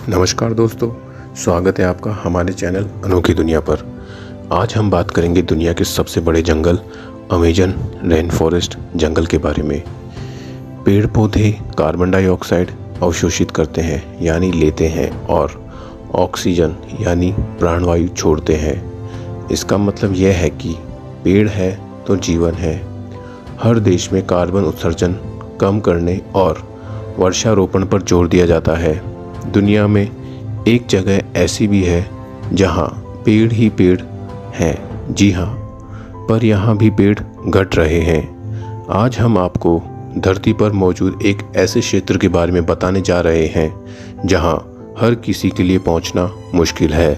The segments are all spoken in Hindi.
नमस्कार दोस्तों, स्वागत है आपका हमारे चैनल अनोखी दुनिया पर। आज हम बात करेंगे दुनिया के सबसे बड़े जंगल अमेजन रेन फॉरेस्ट जंगल के बारे में। पेड़ पौधे कार्बन डाइऑक्साइड अवशोषित करते हैं यानी लेते हैं और ऑक्सीजन यानी प्राणवायु छोड़ते हैं। इसका मतलब यह है कि पेड़ है तो जीवन है। हर देश में कार्बन उत्सर्जन कम करने और वृक्षारोपण पर जोर दिया जाता है। दुनिया में एक जगह ऐसी भी है जहां पेड़ ही पेड़ हैं। जी हाँ, पर यहाँ भी पेड़ घट रहे हैं। आज हम आपको धरती पर मौजूद एक ऐसे क्षेत्र के बारे में बताने जा रहे हैं जहां हर किसी के लिए पहुंचना मुश्किल है।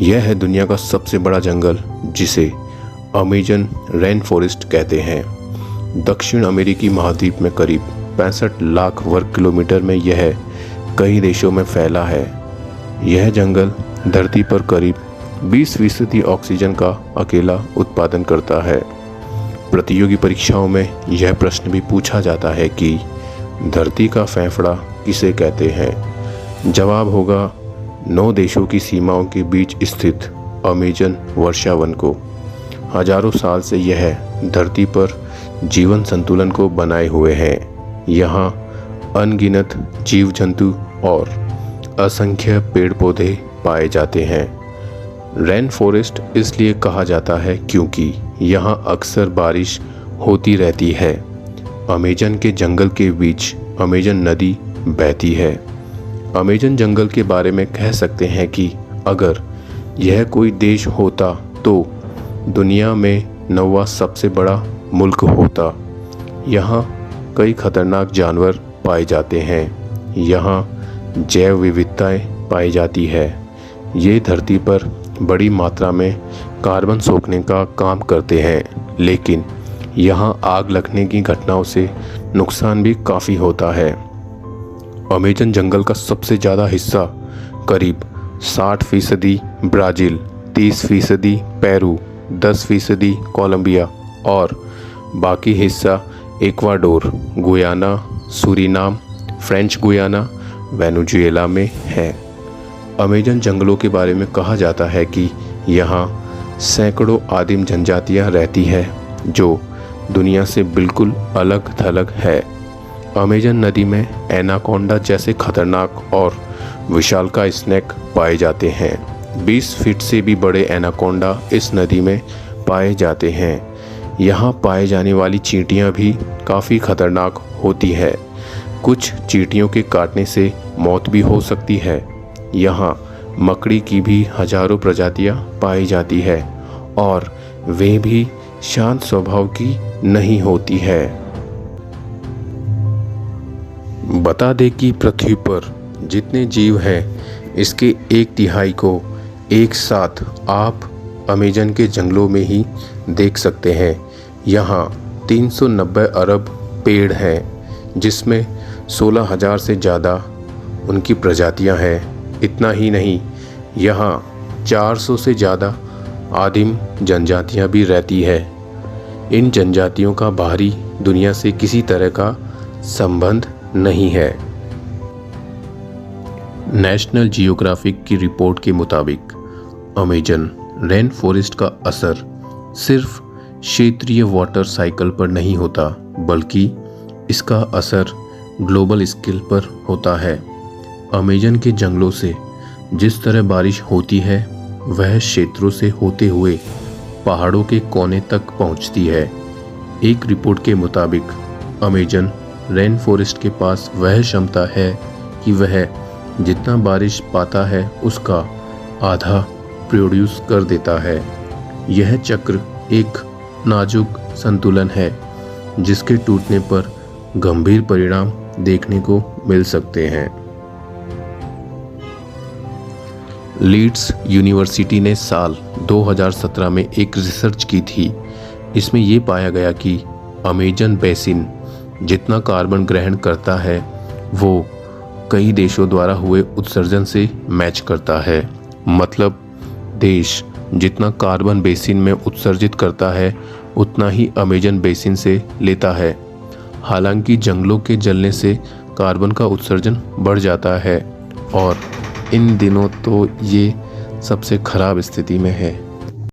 यह है दुनिया का सबसे बड़ा जंगल जिसे अमेजन रेन फॉरेस्ट कहते हैं। दक्षिण अमेरिकी महाद्वीप में करीब 65 लाख वर्ग किलोमीटर में यह कई देशों में फैला है। यह जंगल धरती पर करीब 20% ऑक्सीजन का अकेला उत्पादन करता है। प्रतियोगी परीक्षाओं में यह प्रश्न भी पूछा जाता है कि धरती का फेफड़ा किसे कहते हैं। जवाब होगा 9 देशों की सीमाओं के बीच स्थित अमेजन वर्षावन को। हजारों साल से यह धरती पर जीवन संतुलन को बनाए हुए है। यहाँ अनगिनत जीव जंतु और असंख्य पेड़ पौधे पाए जाते हैं। रेन फॉरेस्ट इसलिए कहा जाता है क्योंकि यहाँ अक्सर बारिश होती रहती है। अमेजन के जंगल के बीच अमेजन नदी बहती है। अमेजन जंगल के बारे में कह सकते हैं कि अगर यह कोई देश होता तो दुनिया में 9वां सबसे बड़ा मुल्क होता। यहाँ कई खतरनाक जानवर पाए जाते हैं। यहाँ जैव विविधताएं पाई जाती है। ये धरती पर बड़ी मात्रा में कार्बन सोखने का काम करते हैं, लेकिन यहाँ आग लगने की घटनाओं से नुकसान भी काफ़ी होता है। अमेजन जंगल का सबसे ज़्यादा हिस्सा करीब 60% ब्राज़ील, 30% पेरू, 10% कोलंबिया और बाकी हिस्सा Ecuador, Guyana, Suriname, French Guiana, Venezuela में है। अमेजन जंगलों के बारे में कहा जाता है कि यहाँ सैकड़ों आदिम जनजातियाँ रहती है जो दुनिया से बिल्कुल अलग थलग है। अमेजन नदी में एनाकोंडा जैसे खतरनाक और विशालकाय स्नेक पाए जाते हैं। 20 फीट से भी बड़े एनाकोंडा इस नदी में पाए जाते हैं। यहाँ पाए जाने वाली चींटियाँ भी काफ़ी खतरनाक होती है। कुछ चींटियों के काटने से मौत भी हो सकती है। यहाँ मकड़ी की भी हजारों प्रजातियाँ पाई जाती है और वे भी शांत स्वभाव की नहीं होती है। बता दें कि पृथ्वी पर जितने जीव हैं इसके 1/3 को एक साथ आप अमेजन के जंगलों में ही देख सकते हैं। यहाँ 390 अरब पेड़ हैं जिसमें 16,000 से ज़्यादा उनकी प्रजातियां हैं। इतना ही नहीं, यहाँ 400 से ज़्यादा आदिम जनजातियां भी रहती है। इन जनजातियों का बाहरी दुनिया से किसी तरह का संबंध नहीं है। नेशनल जियोग्राफिक की रिपोर्ट के मुताबिक अमेजन रेन फॉरेस्ट का असर सिर्फ क्षेत्रीय वाटर साइकिल पर नहीं होता, बल्कि इसका असर ग्लोबल स्केल पर होता है। अमेजन के जंगलों से जिस तरह बारिश होती है वह क्षेत्रों से होते हुए पहाड़ों के कोने तक पहुंचती है। एक रिपोर्ट के मुताबिक अमेजन रेन फॉरेस्ट के पास वह क्षमता है कि वह जितना बारिश पाता है उसका आधा प्रोड्यूस कर देता है। यह चक्र एक नाजुक संतुलन है जिसके टूटने पर गंभीर परिणाम देखने को मिल सकते हैं। लीड्स यूनिवर्सिटी ने साल 2017 में एक रिसर्च की थी। इसमें ये पाया गया कि अमेजन बेसिन जितना कार्बन ग्रहण करता है वो कई देशों द्वारा हुए उत्सर्जन से मैच करता है। मतलब देश जितना कार्बन बेसिन में उत्सर्जित करता है उतना ही अमेजन बेसिन से लेता है। हालांकि जंगलों के जलने से कार्बन का उत्सर्जन बढ़ जाता है और इन दिनों तो ये सबसे ख़राब स्थिति में है।